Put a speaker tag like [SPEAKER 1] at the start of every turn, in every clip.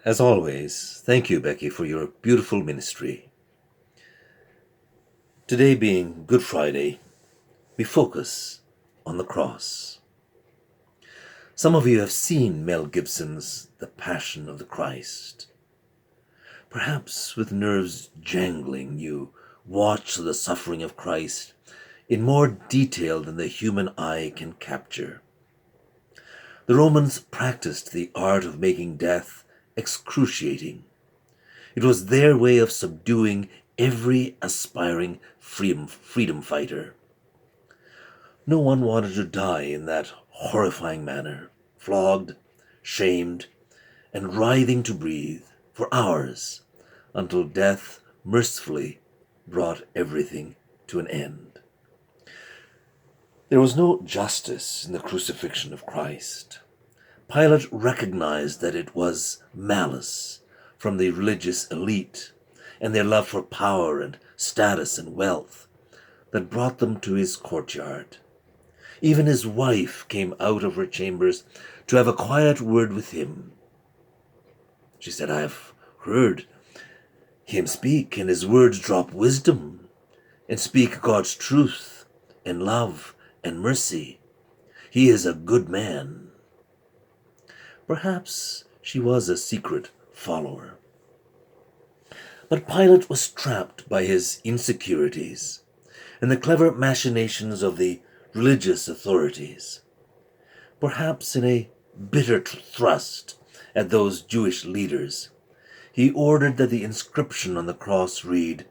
[SPEAKER 1] As always, thank you, Becky, for your beautiful ministry. Today being Good Friday, we focus on the cross. Some of you have seen Mel Gibson's The Passion of the Christ. Perhaps with nerves jangling, you watch the suffering of Christ in more detail than the human eye can capture. The Romans practiced the art of making death excruciating. It was their way of subduing every aspiring freedom fighter. No one wanted to die in that horrifying manner, flogged, shamed, and writhing to breathe for hours until death mercifully brought everything to an end. There was no justice in the crucifixion of Christ. Pilate recognized that it was malice from the religious elite and their love for power and status and wealth that brought them to his courtyard. Even his wife came out of her chambers to have a quiet word with him. She said, "I have heard him speak, and his words drop wisdom and speak God's truth and love and mercy. He is a good man." Perhaps she was a secret follower. But Pilate was trapped by his insecurities and the clever machinations of the religious authorities. Perhaps in a bitter thrust at those Jewish leaders, he ordered that the inscription on the cross read,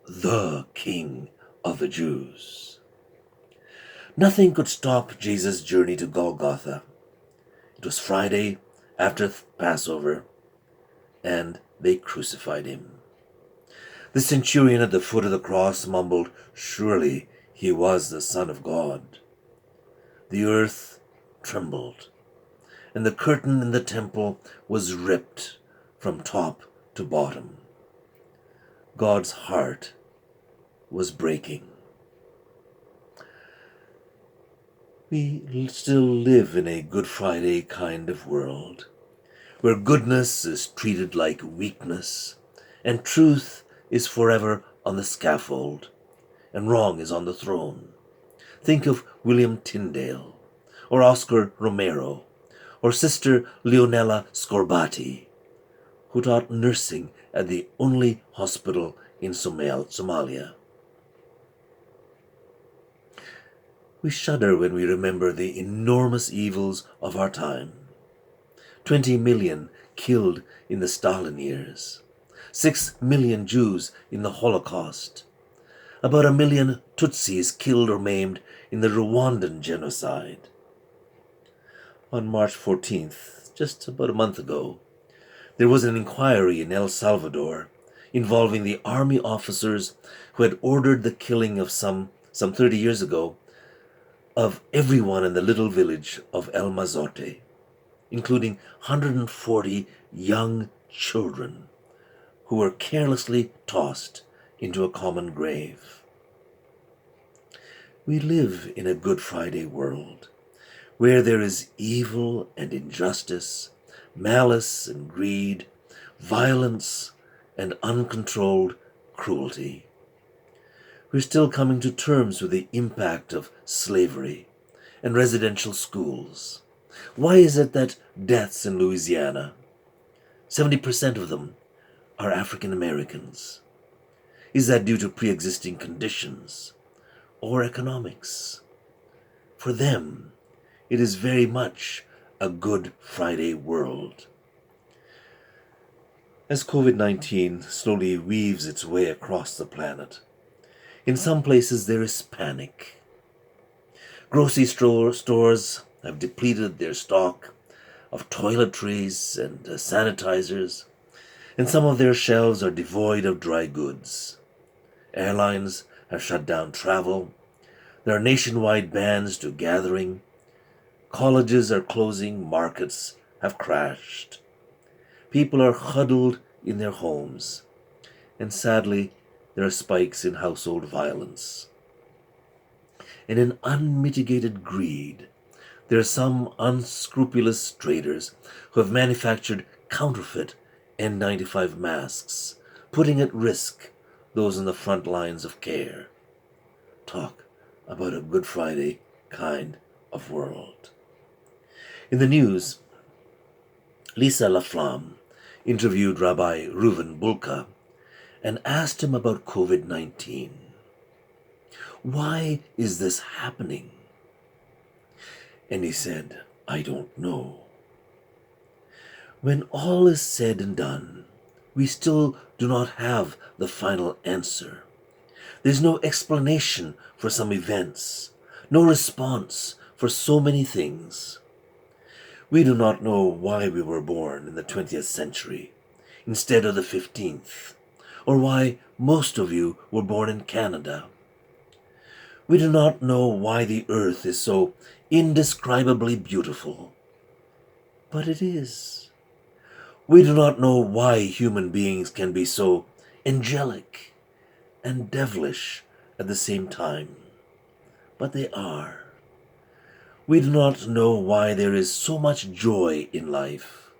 [SPEAKER 1] "The King of the Jews." Nothing could stop Jesus' journey to Golgotha. It was Friday after Passover, and they crucified him. The centurion at the foot of the cross mumbled, "Surely he was the Son of God." The earth trembled, and the curtain in the temple was ripped from top to bottom. God's heart was breaking. We still live in a Good Friday kind of world, where goodness is treated like weakness, and truth is forever on the scaffold, and wrong is on the throne. Think of William Tyndale, or Oscar Romero, or Sister Leonela Scorbati, who taught nursing at the only hospital in Somalia. We shudder when we remember the enormous evils of our time. 20 million killed in the Stalin years, 6 million Jews in the Holocaust, about 1 million Tutsis killed or maimed in the Rwandan genocide. On March 14th, just about a month ago, there was an inquiry in El Salvador involving the army officers who had ordered the killing of some 30 years ago of everyone in the little village of El Mazote, including 140 young children who were carelessly tossed into a common grave. We live in a Good Friday world where there is evil and injustice, malice and greed, violence and uncontrolled cruelty. We're still coming to terms with the impact of slavery and residential schools. Why is it that deaths in Louisiana, 70% of them, are African Americans? Is that due to pre-existing conditions or economics? For them, it is very much a Good Friday world. As COVID-19 slowly weaves its way across the planet, in some places there is panic. Grocery stores have depleted their stock of toiletries and sanitizers, and some of their shelves are devoid of dry goods. Airlines have shut down travel. There are nationwide bans to gathering. Colleges are closing. Markets have crashed. People are huddled in their homes, and sadly, there are spikes in household violence. And in unmitigated greed, there are some unscrupulous traders who have manufactured counterfeit N95 masks, putting at risk those in the front lines of care. Talk about a Good Friday kind of world. In the news, Lisa Laflamme interviewed Rabbi Reuven Bulka and asked him about COVID-19. Why is this happening? And he said, I don't know. When all is said and done, we still do not have the final answer. There's no explanation for some events, no response for so many things. We do not know why we were born in the 20th century instead of the 15th, or why most of you were born in Canada. We do not know why the earth is so indescribably beautiful, but it is. We do not know why human beings can be so angelic and devilish at the same time, but they are. We do not know why there is so much joy in life,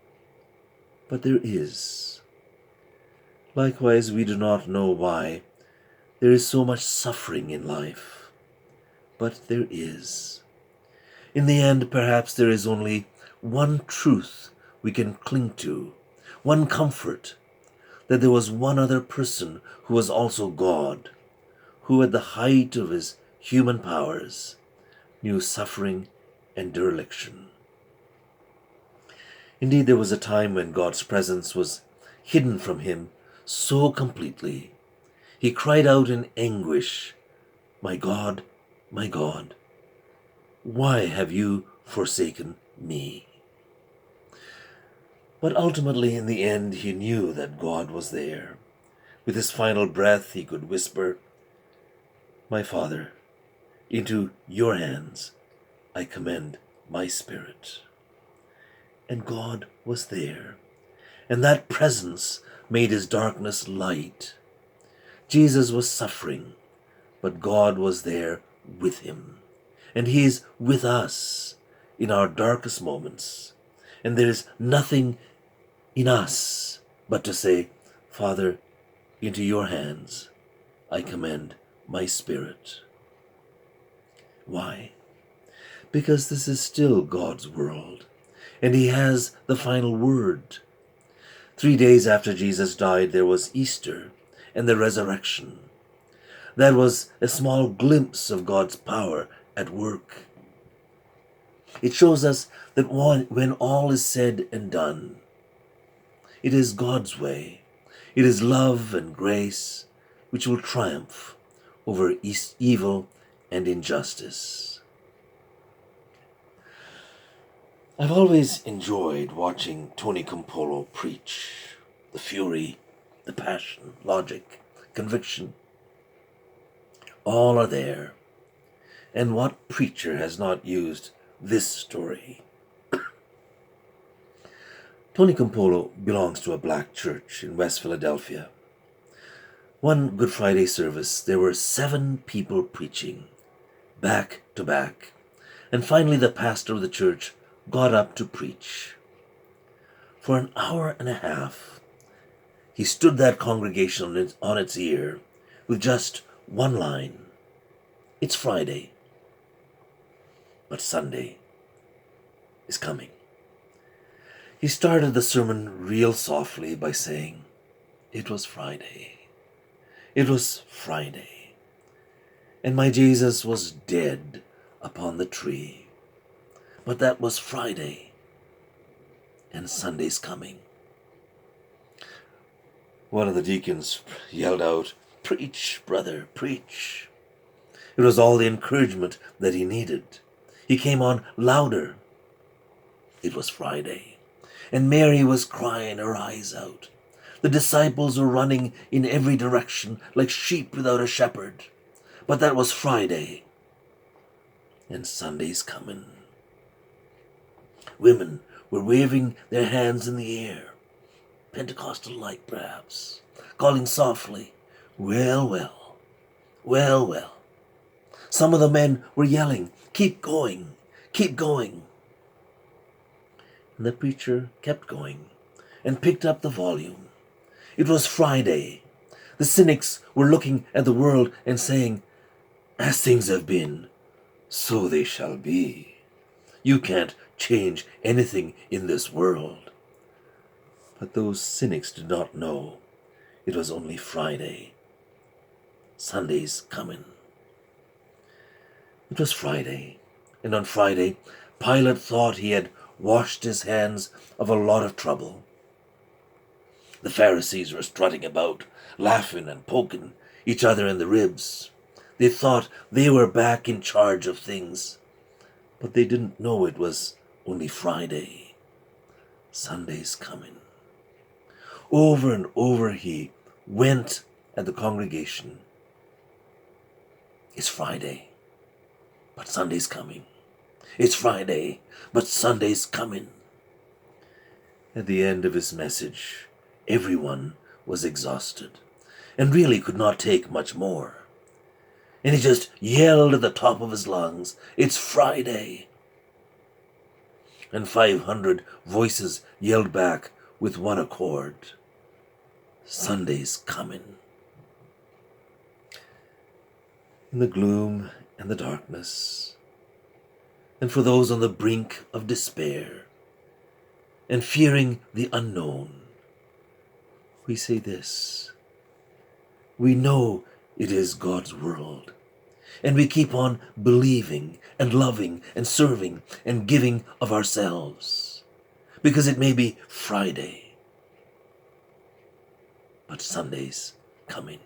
[SPEAKER 1] but there is. Likewise, we do not know why there is so much suffering in life, but there is. In the end, perhaps there is only one truth we can cling to, one comfort, that there was one other person who was also God, who at the height of his human powers knew suffering and dereliction. Indeed, there was a time when God's presence was hidden from him so completely. He cried out in anguish, my God, why have you forsaken me?" But ultimately, in the end, he knew that God was there. With his final breath, he could whisper, "My Father, into your hands I commend my spirit." And God was there, and that presence made his darkness light. Jesus was suffering, but God was there with him, and he is with us in our darkest moments. And there is nothing in us but to say, "Father, into your hands I commend my spirit." Why? Because this is still God's world, and he has the final word. 3 days after Jesus died, there was Easter and the resurrection. That was a small glimpse of God's power at work. It shows us that when all is said and done, it is God's way. It is love and grace which will triumph over evil and injustice. I've always enjoyed watching Tony Campolo preach. The fury, the passion, logic, conviction, all are there. And what preacher has not used this story? Tony Campolo belongs to a black church in West Philadelphia. One Good Friday service, there were 7 people preaching, back to back. And finally the pastor of the church got up to preach. For an hour and a half, he stood that congregation on its ear with just one line. It's Friday, but Sunday is coming. He started the sermon real softly by saying, "It was Friday. It was Friday. And my Jesus was dead upon the tree. But that was Friday, and Sunday's coming." One of the deacons yelled out, "Preach, brother, preach." It was all the encouragement that he needed. He came on louder. It was Friday, and Mary was crying her eyes out. The disciples were running in every direction like sheep without a shepherd. But that was Friday, and Sunday's coming. Women were waving their hands in the air, Pentecostal-like perhaps, calling softly, "Well, well, well, well." Some of the men were yelling, "Keep going, keep going." And the preacher kept going and picked up the volume. It was Friday. The cynics were looking at the world and saying, "As things have been, so they shall be. You can't change anything in this world." But those cynics did not know it was only Friday. Sunday's coming. It was Friday, and on Friday, Pilate thought he had washed his hands of a lot of trouble. The Pharisees were strutting about, laughing and poking each other in the ribs. They thought they were back in charge of things, but they didn't know it was only Friday. Sunday's coming. Over and over he went at the congregation. It's Friday, but Sunday's coming. It's Friday, but Sunday's coming. At the end of his message, everyone was exhausted and really could not take much more. And he just yelled at the top of his lungs, "It's Friday!" And 500 voices yelled back with one accord, "Sunday's coming." In the gloom and the darkness, and for those on the brink of despair, and fearing the unknown, we say this: we know it is God's world, and we keep on believing and loving and serving and giving of ourselves, because it may be Friday, but Sunday's coming.